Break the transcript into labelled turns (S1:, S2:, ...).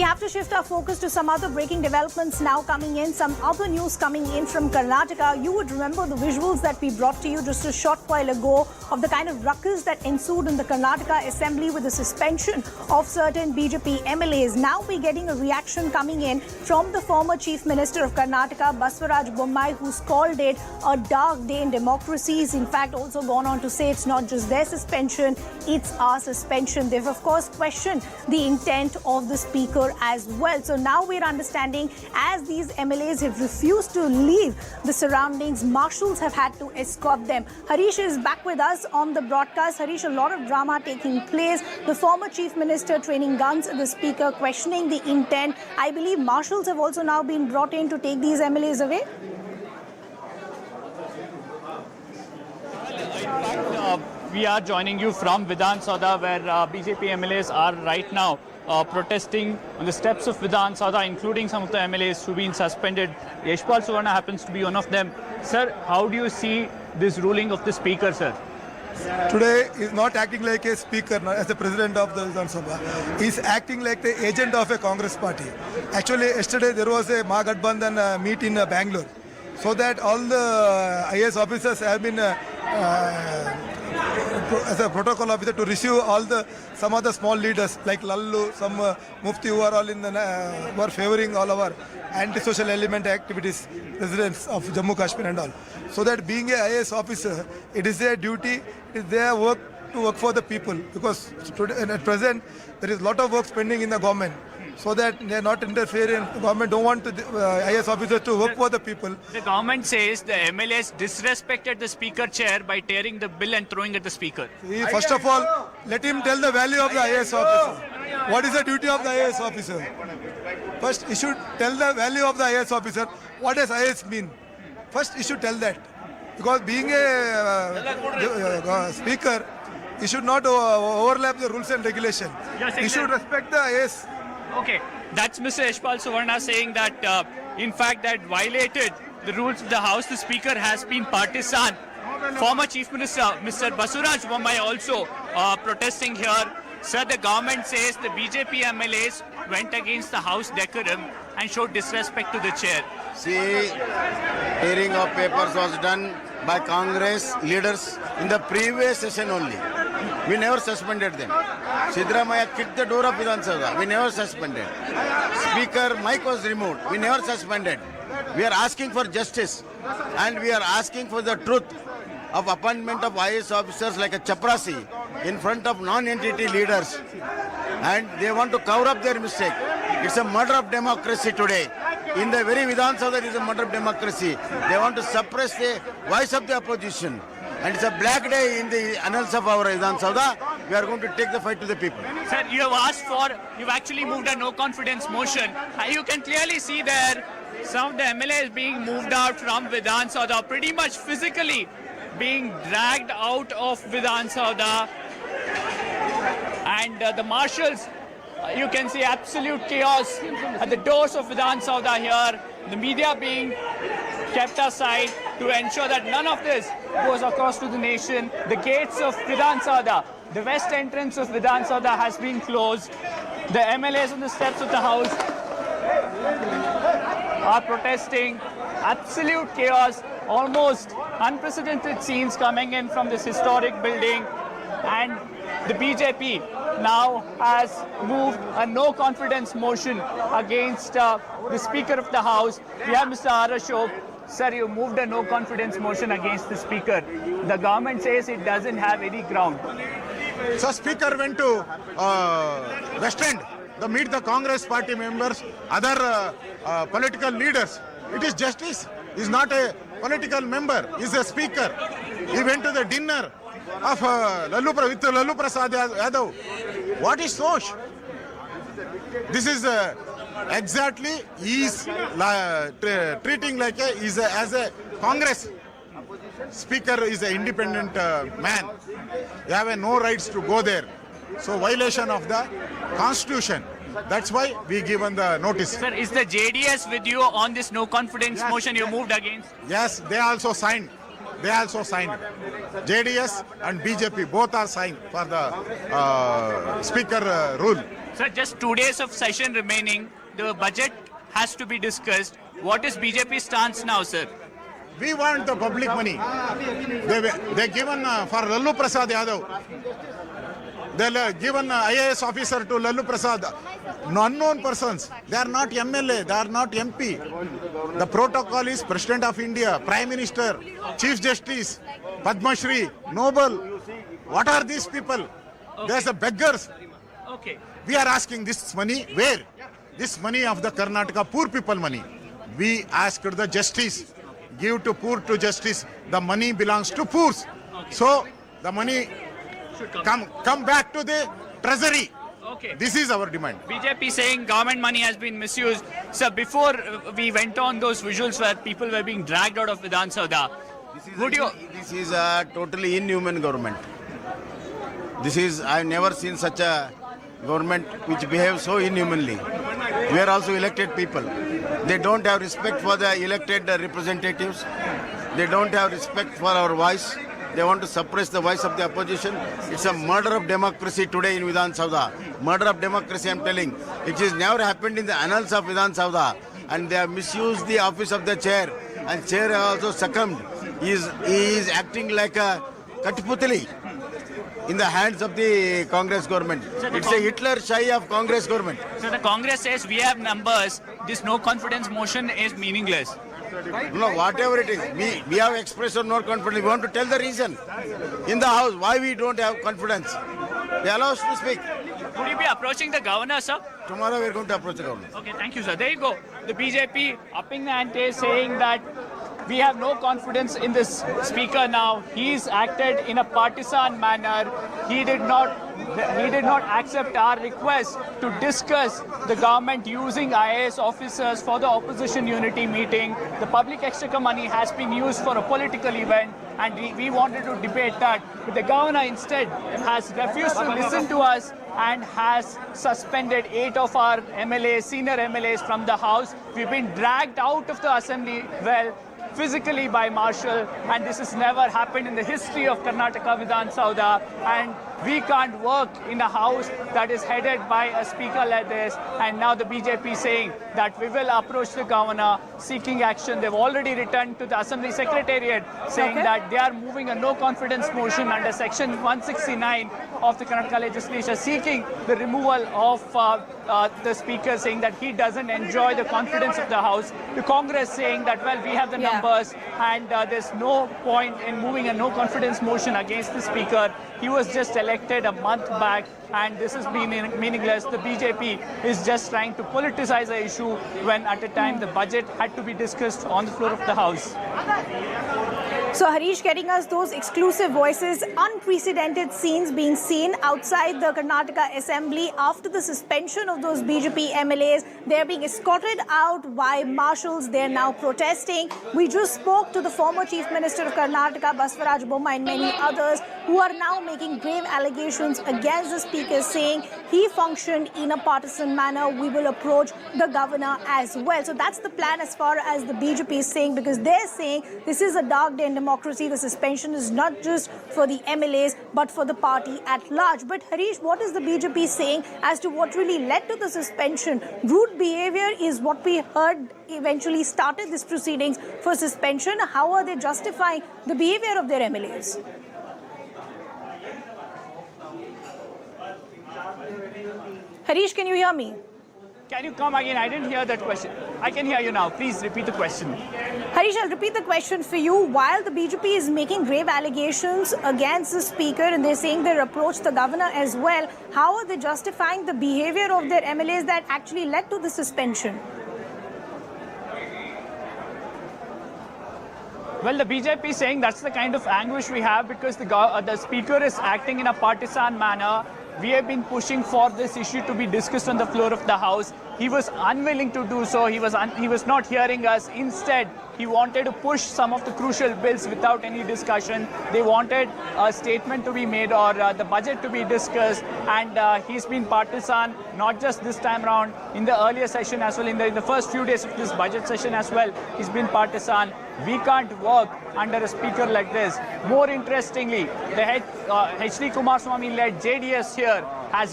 S1: have to shift our focus to some other breaking developments now coming in. Some other news coming in from Karnataka. You would remember the visuals that we brought to you just a short while ago of the kind of ruckus that ensued in the Karnataka Assembly with the suspension of certain BJP MLAs. Now we're getting a reaction coming in from the former Chief Minister of Karnataka, Basavaraj Bommai, who's called it a dark day in democracy. He's in fact also gone on to say it's not just their suspension, it's our suspension. They've of course questioned the intent of the Speaker as well. So now we're understanding, as these MLAs have refused to leave the surroundings, marshals have had to escort them. Harish is back with us on the broadcast. Harish, a lot of drama taking place. The former Chief Minister training guns at the Speaker, questioning the intent. I believe marshals have also now been brought in to take these MLAs away.
S2: We are joining you from Vidhan Sabha, where BJP MLAs are right now protesting on the steps of Vidhan Sabha, including some of the MLAs who've been suspended. Yashpal Suvarna happens to be one of them. Sir, how do you see this ruling of the Speaker, sir?
S3: Today is not acting like a speaker as the president of the Vidhan Sabha. He is acting like the agent of a Congress party. Actually, yesterday there was a Mahagathbandhan meet in Bangalore, so that all the IAS officers have been as a protocol officer to receive all some of the small leaders like Lallu, some Mufti who are all who are favoring all our anti-social element activities, residents of Jammu Kashmir and all. So that being a IAS officer, it is their duty, it is their work to work for the people, because today, at present there is a lot of work pending in the government. So that they are not interfering. The government don't want the IAS officers to work for the people.
S2: The government says the MLAs disrespected the Speaker chair by tearing the bill and throwing at the Speaker.
S3: First of all, let him tell the value of the IAS officer. What is the duty of the IAS officer? First, he should tell the value of the IAS officer. What does IAS mean? First, he should tell that. Because being a speaker, he should not overlap the rules and regulation. He should respect the IAS.
S2: Okay, that's Mr. Yashpal Suvarna saying that, in fact, that violated the rules of the House. The Speaker has been partisan. Former Chief Minister, Mr. Basavaraj Bommai, also protesting here. Sir, the government says the BJP MLAs went against the House decorum and showed disrespect to the chair.
S4: See, tearing of papers was done by Congress leaders in the previous session only. We never suspended them. Siddaramaiah kicked the door of Vidhan Sabha. We never suspended. Speaker mic was removed. We never suspended. We are asking for justice, and we are asking for the truth of appointment of IAS officers like a chaprasi in front of non-entity leaders, and they want to cover up their mistake. It's a murder of democracy today. In the very Vidhan Sabha, there is a murder of democracy. They want to suppress the voice of the opposition. And it's a black day in the annals of our Vidhan Sabha. We are going to take the fight to the people.
S2: Sir, you have asked for, you've actually moved a no confidence motion. You can clearly see there some of the MLAs being moved out from Vidhan Sabha, pretty much physically being dragged out of Vidhan Sabha. And the marshals, you can see absolute chaos at the doors of Vidhan Sabha here. The media being kept aside to ensure that none of this goes across to the nation. The gates of Vidhan Sabha, the west entrance of Vidhan Sabha has been closed. The MLAs on the steps of the House are protesting. Absolute chaos, almost unprecedented scenes coming in from this historic building. And the BJP now has moved a no confidence motion against the Speaker of the House. We have Mr. R. Ashok. Sir, you moved a no confidence motion against the Speaker. The government says it doesn't have any ground.
S5: So Speaker went to West End to meet the Congress party members, other political leaders. It is justice. He is not a political member. He is a Speaker. He went to the dinner of with Lalu Prasad Yadav. What is Soch? This is exactly he is treating like as a Congress Speaker is an independent man. You have no rights to go there. So violation of the Constitution. That's why we given the notice.
S2: Sir, is the JDS with you on this no confidence motion you moved against?
S5: Yes, they also signed. JDS and BJP both are signed for the Speaker rule.
S2: So just 2 days of session remaining. The budget has to be discussed. What is BJP's stance now, sir?
S5: We want the public money. They given for Lallu Prasad Yadav. They given IAS officer to Lallu Prasad. Unknown persons. They are not MLA. They are not MP. The protocol is President of India, Prime Minister, Chief Justice, Padma Shri, Noble. What are these people? They are the beggars.
S2: Okay.
S5: We are asking this money where? This money of the Karnataka poor people money. We asked the justice. Give to poor to justice. The money belongs to poor. So the money come back to the treasury.
S2: Okay.
S5: This is our demand.
S2: BJP saying government money has been misused. So before we went on those visuals where people were being dragged out of Vidhan Sabha,
S4: This is a totally inhuman government. I've never seen such a government which behaves so inhumanly. We are also elected people. They don't have respect for the elected representatives. They don't have respect for our voice. They want to suppress the voice of the opposition. It's a murder of democracy today in Vidhan Sabha. Murder of democracy, I'm telling. It has never happened in the annals of Vidhan Sabha. And they have misused the office of the chair. And chair has also succumbed. He is acting like a Katputali in the hands of the Congress government. It's a Hitler shy of Congress government.
S2: So the Congress says we have numbers. This no confidence motion is meaningless.
S4: No, whatever it is, we have expressed our no confidence. We want to tell the reason in the House why we don't have confidence. They allow us to speak.
S2: Would you be approaching the governor, sir?
S4: Tomorrow we are going to approach the government.
S2: Okay, thank you, sir. There you go. The BJP upping the ante, saying that we have no confidence in this speaker now. He's acted in a partisan manner. He did not accept our request to discuss the government using IAS officers for the opposition unity meeting. The public exchequer money has been used for a political event, and we wanted to debate that. But the governor instead has refused to listen to us and has suspended 8 of our MLAs, senior MLAs from the House. We've been dragged out of the assembly, physically by marshal, and this has never happened in the history of Karnataka Vidhan Sabha, and we can't work in a house that is headed by a speaker like this. And now the BJP saying that we will approach the governor seeking action. They've already returned to the Assembly Secretariat saying that they are moving a no confidence motion under section 169 of the Karnataka legislature seeking the removal of the speaker, saying that he doesn't enjoy the confidence of the House. The Congress saying that, well, we have the numbers and there's no point in moving a no confidence motion against the speaker. He was just elected a month back and this has been meaningless. The BJP is just trying to politicize the issue when at a time the budget had to be discussed on the floor of the House.
S1: So Harish getting us those exclusive voices, unprecedented scenes being seen outside the Karnataka Assembly after the suspension of those BJP MLAs. They're being escorted out by marshals. They're now protesting. We just spoke to the former Chief Minister of Karnataka, Basavaraj Bommai, and many others who are now making grave allegations against the Speaker, saying he functioned in a partisan manner. We will approach the governor as well. So that's the plan as far as the BJP is saying, because they're saying this is a dark day in democracy. The suspension is not just for the MLAs, but for the party at large. But Harish, what is the BJP saying as to what really led to the suspension? Rude behavior is what we heard eventually started this proceedings for suspension. How are they justifying the behavior of their MLAs? Harish, can you hear me?
S2: Can you come again? I didn't hear that question. I can hear you now. Please repeat the question.
S1: Harish, I'll repeat the question for you. While the BJP is making grave allegations against the Speaker and they're saying they'll approach the governor as well, how are they justifying the behavior of their MLAs that actually led to the suspension?
S2: Well, the BJP is saying that's the kind of anguish we have because the Speaker is acting in a partisan manner. We have been pushing for this issue to be discussed on the floor of the House. He was unwilling to do so. He was not hearing us. Instead, he wanted to push some of the crucial bills without any discussion. They wanted a statement to be made or the budget to be discussed. And he's been partisan, not just this time around, in the earlier session as well, in the first few days of this budget session as well. He's been partisan. We can't work under a speaker like this. More interestingly, the H.D. Kumaraswamy-led JDS here has